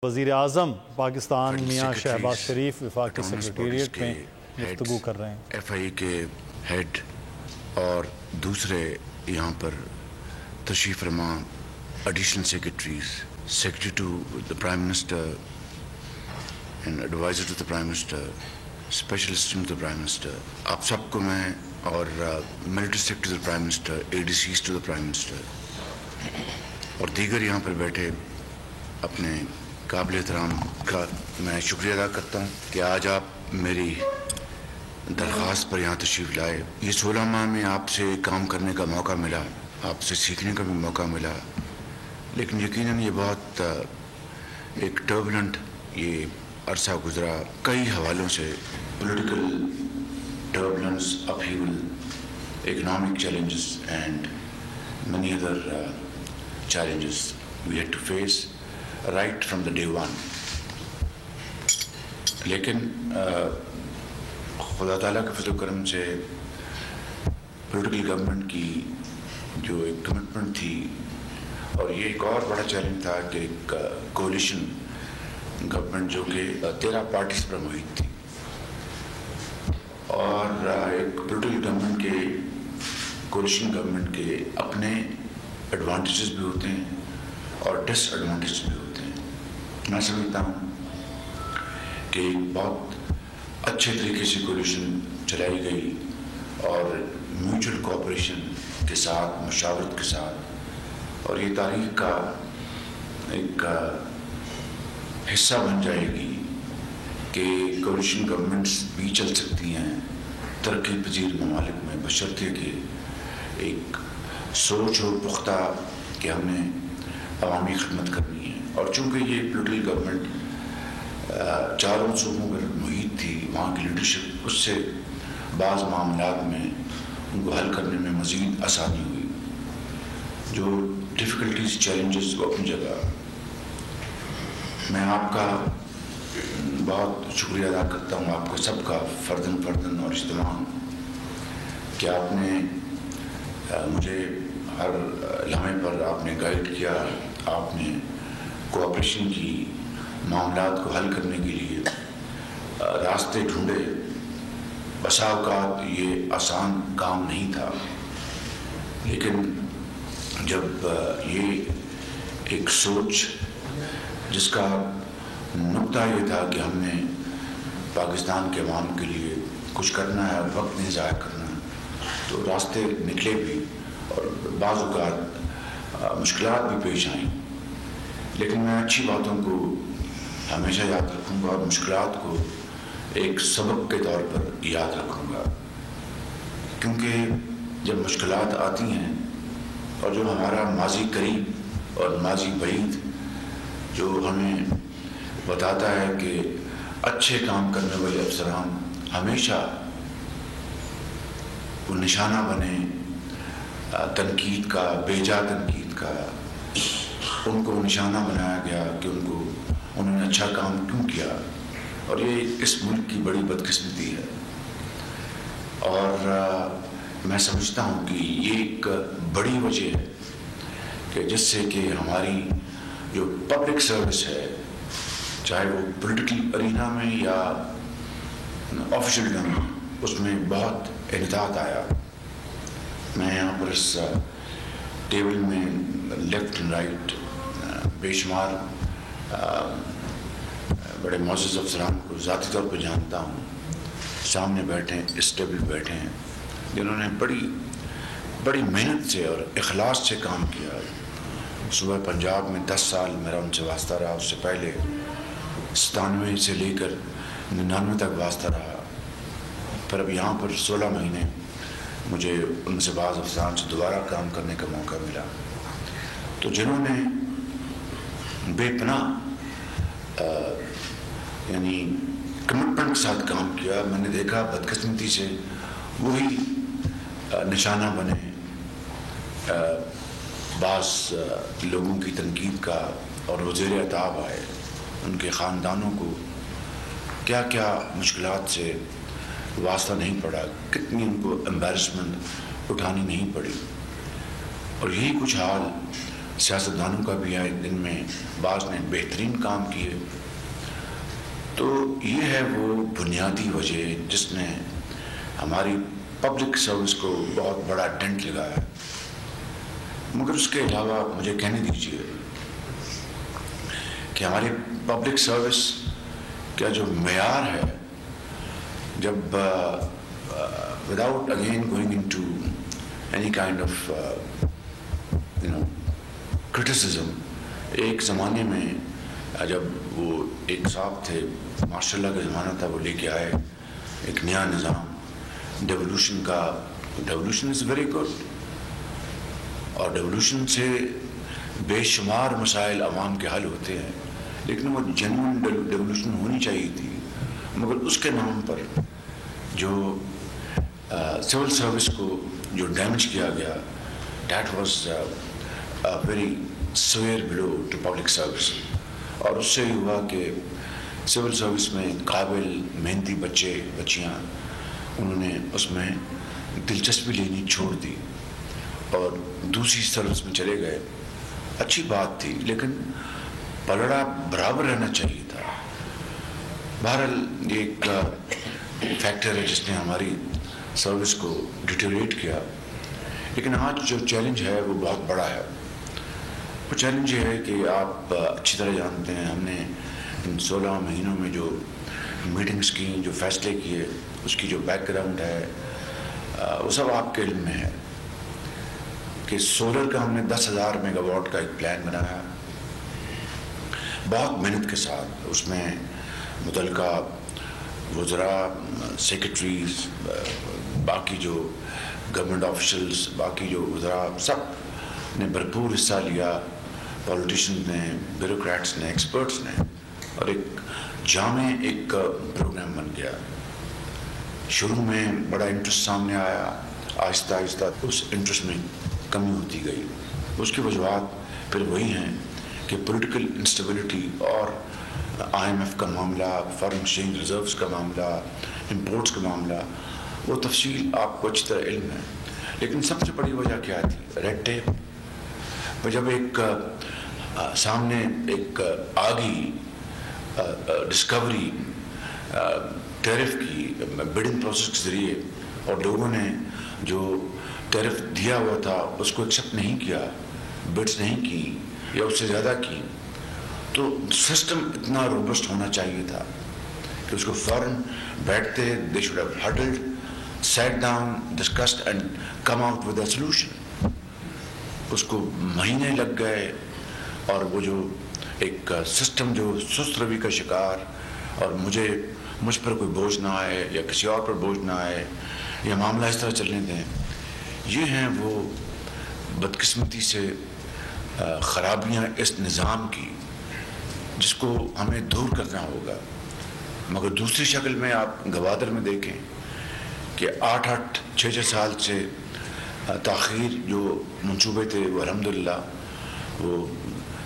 وزیر اعظم پاکستان میاں شہباز شریف وفاقی سیکریٹریٹ میں گفتگو کر رہے ہیں. ایف آئی کے ہیڈ اور دوسرے یہاں پر تشریف فرما additional secretaries, secretary to the prime minister and adviser to the prime minister, special assistant to the prime minister, آپ سب کو میں اور military secretary to the prime minister, A D Cs to the prime minister اور دیگر یہاں پر بیٹھے اپنے قابل احترام کا میں شکریہ ادا کرتا ہوں کہ آج آپ میری درخواست پر یہاں تشریف لائے. یہ 16 ماہ میں آپ سے کام کرنے کا موقع ملا، آپ سے سیکھنے کا بھی موقع ملا، لیکن یقیناً یہ بہت ایک ٹربولنٹ یہ عرصہ گزرا. کئی حوالوں سے political turbulence, upheaval, economic challenges and many other challenges we had to face right from the day one. لیکن خدا تعالیٰ کے فضل و کرم سے پولیٹیکل گورنمنٹ کی جو ایک کمٹمنٹ تھی، اور یہ ایک اور بڑا چیلنج تھا کہ ایک کولیشن گورنمنٹ جو کہ 13 پارٹیز پر محیط تھی، اور ایک پولیٹیکل گورنمنٹ کے کولیشن گورنمنٹ کے اپنے ایڈوانٹیجز بھی ہوتے ہیں اور ڈس ایڈوانٹیجز بھی ہوتے ہیں. میں سمجھتا ہوں کہ ایک بہت اچھے طریقے سے کولیشن چلائی گئی اور میوچل کوآپریشن کے ساتھ، مشاورت کے ساتھ، اور یہ تاریخ کا ایک حصہ بن جائے گی کہ کولیشن گورنمنٹس بھی چل سکتی ہیں ترقی پذیر ممالک میں، بشرطے کہ ایک سوچ ہو پختہ کہ ہم نے عوامی خدمت کرنی ہے. اور چونکہ یہ پولیٹیکل گورنمنٹ چاروں صوبوں پر محیط تھی، وہاں کی لیڈرشپ، اس سے بعض معاملات میں ان کو حل کرنے میں مزید آسانی ہوئی. جو ڈیفیکلٹیز، چیلنجز کو اپنی جگہ، میں آپ کا بہت شکریہ ادا کرتا ہوں، آپ کو سب کا فرداً اور اجتماعاً، کہ آپ نے مجھے ہر لمحے پر آپ نے گائیڈ کیا، آپ نے کوآپریشن کی، معاملات کو حل کرنے کے لیے راستے ڈھونڈے. بسا اوقات یہ آسان کام نہیں تھا، لیکن جب یہ ایک سوچ جس کا نقطہ یہ تھا کہ ہم نے پاکستان کے عوام کے لیے کچھ کرنا ہے اور وقت نہیں ضائع کرنا ہے، تو راستے نکلے بھی اور بعض اوقات مشکلات بھی پیش آئیں. لیکن میں اچھی باتوں کو ہمیشہ یاد رکھوں گا اور مشکلات کو ایک سبق کے طور پر یاد رکھوں گا، کیونکہ جب مشکلات آتی ہیں اور جو ہمارا ماضی قریب اور ماضی بعید جو ہمیں بتاتا ہے کہ اچھے کام کرنے والے افسران ہمیشہ وہ نشانہ بنے تنقید کا، بیجا تنقید کا، ان کو نشانہ بنایا گیا کہ انہوں نے اچھا کام کیوں کیا، اور یہ اس ملک کی بڑی بدقسمتی ہے. اور میں سمجھتا ہوں کہ یہ ایک بڑی وجہ ہے کہ جس سے کہ ہماری جو پبلک سروس ہے، چاہے وہ پولیٹیکل ارینا میں یا آفیشل ڈن میں، اس میں بہت انعطاف آیا. میں یہاں پر اس ٹیبل میں لیفٹ اینڈ رائٹ بے شمار بڑے معزز افسران کو ذاتی طور پہ جانتا ہوں، سامنے بیٹھے ہیں، اس ٹیبل بیٹھے ہیں، جنہوں نے بڑی محنت سے اور اخلاص سے کام کیا. صوبہ پنجاب میں 10 سال میرا ان سے واسطہ رہا، اس سے پہلے 97 سے لے کر 99 تک واسطہ رہا، پھر اب یہاں پر 16 مہینے مجھے ان سے بعض افسران سے دوبارہ کام کرنے کا موقع ملا. تو جنہوں نے بے پناہ یعنی کمٹمنٹ کے ساتھ کام کیا، میں نے دیکھا بدقسمتی سے وہی نشانہ بنے بعض لوگوں کی تنقید کا اور وہ زیر عتاب آئے. ان کے خاندانوں کو کیا کیا مشکلات سے واسطہ نہیں پڑا، کتنی ان کو امبیرسمنٹ اٹھانی نہیں پڑی. اور یہی کچھ حال سیاستدانوں کا بھی ہے، جن میں بعض نے بہترین کام کیے. تو یہ ہے وہ بنیادی وجہ جس نے ہماری پبلک سروس کو بہت بڑا ڈنٹ لگایا. مگر اس کے علاوہ مجھے کہنے دیجیے کہ ہماری پبلک سروس کا جو معیار ہے، جب without again going into any kind of criticism, ایک زمانے میں جب وہ ایک صاحب تھے، ماشاء اللہ کا زمانہ تھا، وہ لے کے آئے ایک نیا نظام ڈیولوشن کا. ڈیولوشن از ویری گڈ، اور ڈیولوشن سے بے شمار مسائل عوام کے حل ہوتے ہیں، لیکن وہ جنون ڈیولوشن ہونی چاہیے تھی. مگر اس کے نام پر جو سول سروس کو جو ڈیمیج کیا گیا، that was very severe blow to public service. اور اس سے ہوا کہ سول سروس میں قابل محنتی بچے بچیاں انہوں نے اس میں دلچسپی لینی چھوڑ دی اور دوسری سروس میں چلے گئے. اچھی بات تھی، لیکن پلڑا برابر رہنا چاہیے تھا. بہرحال یہ ایک فیکٹر ہے جس نے ہماری سروس کو ڈیٹیریٹ کیا. لیکن آج جو چیلنج ہے وہ بہت بڑا ہے. وہ چیلنج یہ ہے کہ آپ اچھی طرح جانتے ہیں، ہم نے ان 16 مہینوں میں جو میٹنگز کی، جو فیصلے کیے، اس کی جو بیک گراؤنڈ ہے وہ سب آپ کے علم میں ہے کہ سولر کا ہم نے 10,000 میگا واٹ کا ایک پلان بنایا بہت محنت کے ساتھ. اس میں متعلقہ وزراء، سیکرٹریز، باقی جو گورنمنٹ آفیشلز، باقی جو وزراء، سب نے بھرپور حصہ لیا. پولیٹیشنز نے، بیوروکریٹس نے، ایکسپرٹس نے، اور ایک جامع ایک پروگرام بن گیا. شروع میں بڑا انٹرسٹ سامنے آیا، آہستہ آہستہ اس انٹرسٹ میں کمی ہوتی گئی. اس کی وجوہات پھر وہی ہیں کہ پولیٹیکل انسٹیبلٹی اور IMF کا معاملہ، فارن ایکسچینج ریزروز کا معاملہ، امپورٹس کا معاملہ، وہ تفصیل آپ کو اچھی طرح علم ہے. لیکن سب سے بڑی وجہ کیا تھی؟ Red tape. جب ایک سامنے ایک آگی ڈسکوری ٹیرف کی بڈنگ پروسیس کے ذریعے، اور لوگوں نے جو ٹیرف دیا ہوا تھا اس کو ایکسیپٹ نہیں کیا، بڈس نہیں کی یا اس سے زیادہ کی، تو سسٹم اتنا روبسٹ ہونا چاہیے تھا کہ اس کو فوراً بیٹھتے، they should have huddled, sat down, discussed and come out with a solution. اس کو مہینے لگ گئے، اور وہ جو ایک سسٹم جو سست روی کا شکار، اور مجھ پر کوئی بوجھ نہ آئے یا کسی اور پر بوجھ نہ آئے یا معاملہ اس طرح چلنے دیں، یہ ہیں وہ بدقسمتی سے خرابیاں اس نظام کی جس کو ہمیں دور کرنا ہوگا. مگر دوسری شکل میں آپ گوادر میں دیکھیں کہ 6 سال سے تاخیر جو منصوبے تھے وہ الحمدللہ وہ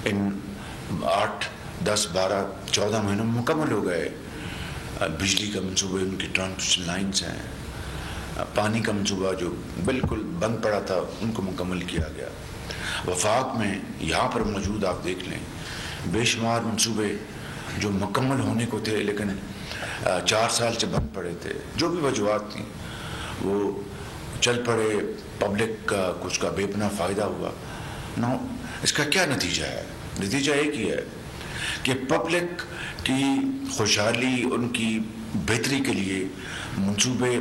ان 8، 10، 12، 14 مہینوں میں مکمل ہو گئے. بجلی کا منصوبہ، ان کی ٹرانسمیشن لائنز ہیں، پانی کا منصوبہ جو بالکل بند پڑا تھا ان کو مکمل کیا گیا. وفاق میں یہاں پر موجود آپ دیکھ لیں بے شمار منصوبے جو مکمل ہونے کو تھے لیکن 4 سال سے بند پڑے تھے. جو بھی وجوہات تھیں وہ چل پڑے، پبلک کا کچھ کا بے پناہ فائدہ ہوا. نو اس کا کیا نتیجہ ہے؟ نتیجہ ایک ہی ہے کہ پبلک کی خوشحالی، ان کی بہتری کے لیے منصوبے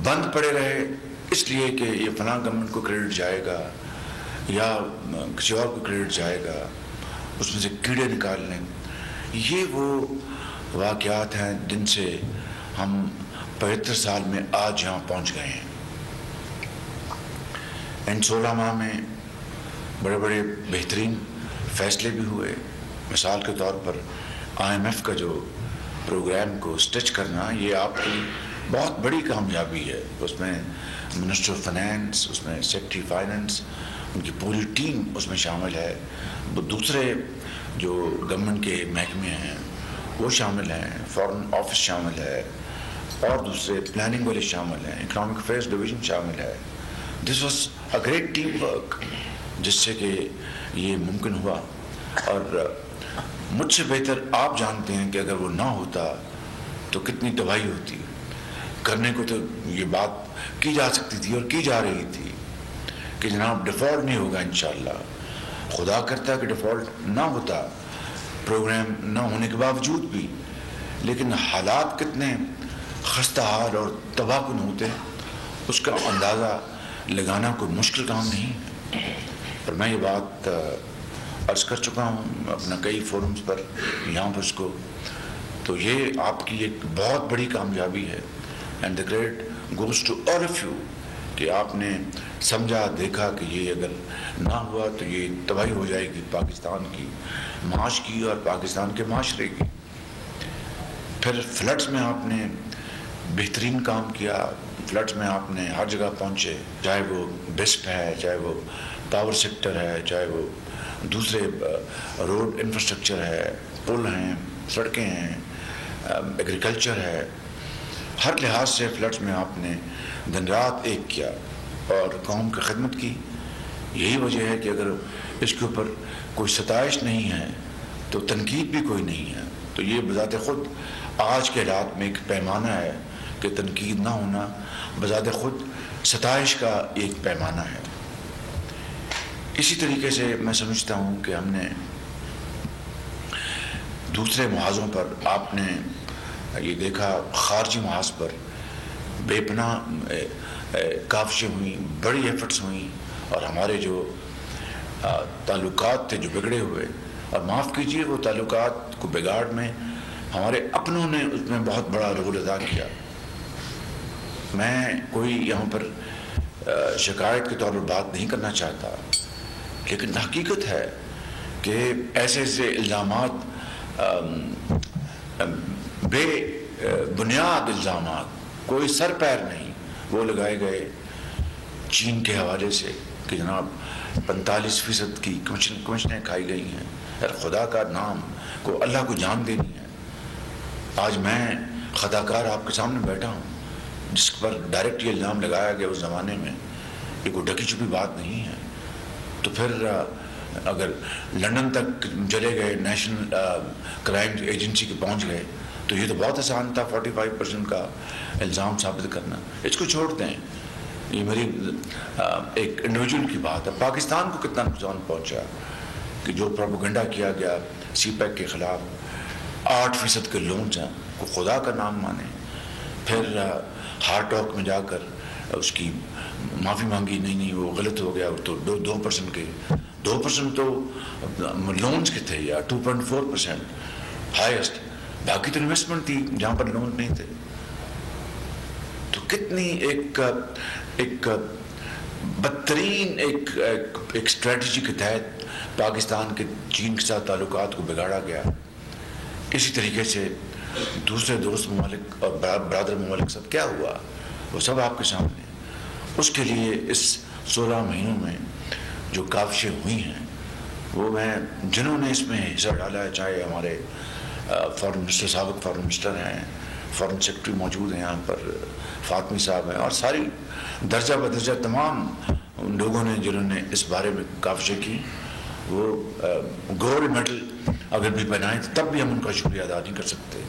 بند پڑے رہے، اس لیے کہ یہ فلاں گورنمنٹ کو کریڈٹ جائے گا یا کسی اور کو کریڈٹ جائے گا، اس میں سے کیڑے نکال لیں. یہ وہ واقعات ہیں جن سے ہم 75 سال میں آج یہاں پہنچ گئے ہیں. ان 16 ماہ میں بڑے بڑے بہترین فیصلے بھی ہوئے. مثال کے طور پر IMF کا جو پروگرام کو سٹچ کرنا، یہ آپ کی بہت بڑی کامیابی ہے. اس میں منسٹر آف فائنانس، اس میں سیکرٹری فائنانس، ان کی پوری ٹیم اس میں شامل ہے. دوسرے جو گورنمنٹ کے محکمے ہیں وہ شامل ہیں، فارن آفس شامل ہے، اور دوسرے پلاننگ والے شامل ہیں، اکنامک افیئرس ڈویژن شامل ہے. This was a great team work, جس سے کہ یہ ممکن ہوا، اور مجھ سے بہتر آپ جانتے ہیں کہ اگر وہ نہ ہوتا تو کتنی تباہی ہوتی. کرنے کو تو یہ بات کی جا سکتی تھی اور کی جا رہی تھی کہ جناب ڈیفالٹ نہیں ہوگا انشاءاللہ. خدا کرتا کہ ڈیفالٹ نہ ہوتا پروگرام نہ ہونے کے باوجود بھی، لیکن حالات کتنے خستہ حال اور تباہ کن ہوتے ہیں اس کا اندازہ لگانا کوئی مشکل کام نہیں ہے. اور میں یہ بات عرض کر چکا ہوں اپنا کئی فورمز پر یہاں پر اس کو. تو یہ آپ کی ایک بہت بڑی کامیابی ہے، and the credit goes to all of you کہ آپ نے سمجھا دیکھا کہ یہ اگر نہ ہوا تو یہ تباہی ہو جائے گی پاکستان کی معاش کی اور پاکستان کے معاشرے کی. پھر فلڈز میں آپ نے بہترین کام کیا. فلڈز میں آپ نے ہر جگہ پہنچے، چاہے وہ بیسپ ہے، چاہے وہ پاور سیکٹر ہے، چاہے وہ دوسرے روڈ انفراسٹرکچر ہے، پل ہیں، سڑکیں ہیں، ایگریکلچر ہے. ہر لحاظ سے فلڈز میں آپ نے دن رات ایک کیا اور قوم کی خدمت کی. یہی وجہ ہے کہ اگر اس کے اوپر کوئی ستائش نہیں ہے تو تنقید بھی کوئی نہیں ہے. تو یہ بذات خود آج کے حالات میں ایک پیمانہ ہے کہ تنقید نہ ہونا بذات خود ستائش کا ایک پیمانہ ہے. اسی طریقے سے میں سمجھتا ہوں کہ ہم نے دوسرے محاذوں پر آپ نے یہ دیکھا، خارجی محاذ پر بے پناہ کاوشیں ہوئیں، بڑی ایفرٹس ہوئیں، اور ہمارے جو تعلقات تھے جو بگڑے ہوئے، اور معاف کیجئے وہ تعلقات کو بگاڑ میں ہمارے اپنوں نے اس میں بہت بڑا رول ادا کیا. میں کوئی یہاں پر شکایت کے طور پر بات نہیں کرنا چاہتا، لیکن حقیقت ہے کہ ایسے ایسے الزامات، بے بنیاد الزامات، کوئی سر پیر نہیں، وہ لگائے گئے چین کے حوالے سے کہ جناب 45% کی کمیشنیں کھائی گئی ہیں. اور خدا کا نام کو اللہ کو جان دینی ہے. آج میں خطا کار آپ کے سامنے بیٹھا ہوں جس پر ڈائریکٹ یہ الزام لگایا گیا اس زمانے میں، یہ کوئی ڈکی چھپی بات نہیں ہے. تو پھر اگر لندن تک چلے گئے، نیشنل کرائم ایجنسی کے پہنچ گئے، تو یہ تو بہت آسان تھا 45% کا الزام ثابت کرنا. اس کو چھوڑ دیں، یہ میری ایک انڈیویجول کی بات ہے. پاکستان کو کتنا نقصان پہنچا کہ جو پروپیگنڈا کیا گیا سی پیک کے خلاف، 8% کے لونز ہیں، کو خدا کا نام مانے. پھر ہارٹ ٹاک میں جا کر اس کی معافی مانگی، نہیں وہ غلط ہو گیا، تو 2% کے 2% تو لونز کے تھے، یا 2.4% ہائیسٹ. باقی تو انویسٹمنٹ تھی جہاں پر لون نہیں تھے. تو کتنی ایک بدترین ایک اسٹریٹجی کے تحت پاکستان کے چین کے ساتھ تعلقات کو بگاڑا گیا. اسی طریقے سے دوسرے دوست ممالک اور برادر ممالک سب کیا ہوا، وہ سب آپ کے سامنے. اس کے لیے اس 16 مہینوں میں جو کاوشیں ہوئی ہیں، وہ میں جنہوں نے اس میں حصہ ڈالا ہے، چاہے ہمارے فارن منسٹر، سابق فارن منسٹر ہیں، فارن سیکرٹری موجود ہیں یہاں پر، فاطمی صاحب ہیں، اور ساری درجہ بدرجہ تمام ان لوگوں نے جنہوں نے اس بارے میں کاوشیں کی، وہ گولڈ میڈل اگر بھی پہنائیں تب بھی ہم ان کا شکریہ ادا نہیں کر سکتے.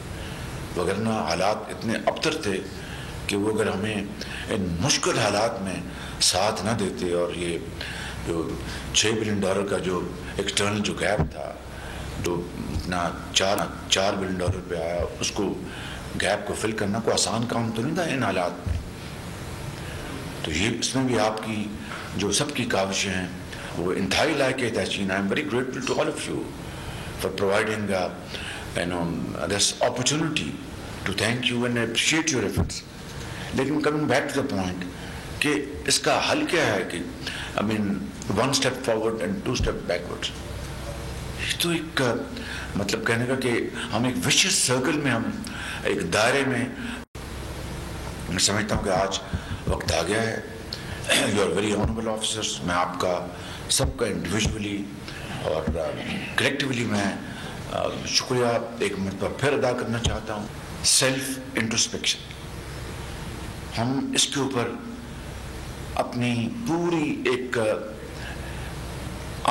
وگرنہ حالات اتنے ابتر تھے کہ وہ اگر ہمیں ان مشکل حالات میں ساتھ نہ دیتے، اور یہ جو $6 بلین کا جو ایکسٹرنل جو گیپ تھا، جو اپنا $4 بلین پہ آیا، اس کو گیپ کو فل کرنا کوئی آسان کام تو نہیں تھا ان حالات میں. تو یہ اس میں بھی آپ کی جو سب کی کاوشیں ہیں وہ انتہائی لائق تحسین. I am very grateful to all of you for providing this opportunity to thank you and appreciate your efforts. لیکن coming back to the point کہ اس کا حل کیا ہے کہ I mean 1 step forward and 2 step backwards. یہ تو ایک مطلب کہنے کا کہ ہم ایک vicious circle میں، ہم ایک دائرے میں. میں سمجھتا ہوں کہ آج وقت آ گیا ہے. You are very honorable officers. میں آپ کا سب کا انڈیویجولی اور کلیکٹیولی میں شکریہ ایک مرتبہ پھر ادا کرنا چاہتا ہوں. سیلف انٹروسپیکشن، ہم اس کے اوپر اپنی پوری ایک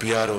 PRO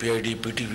PID PTV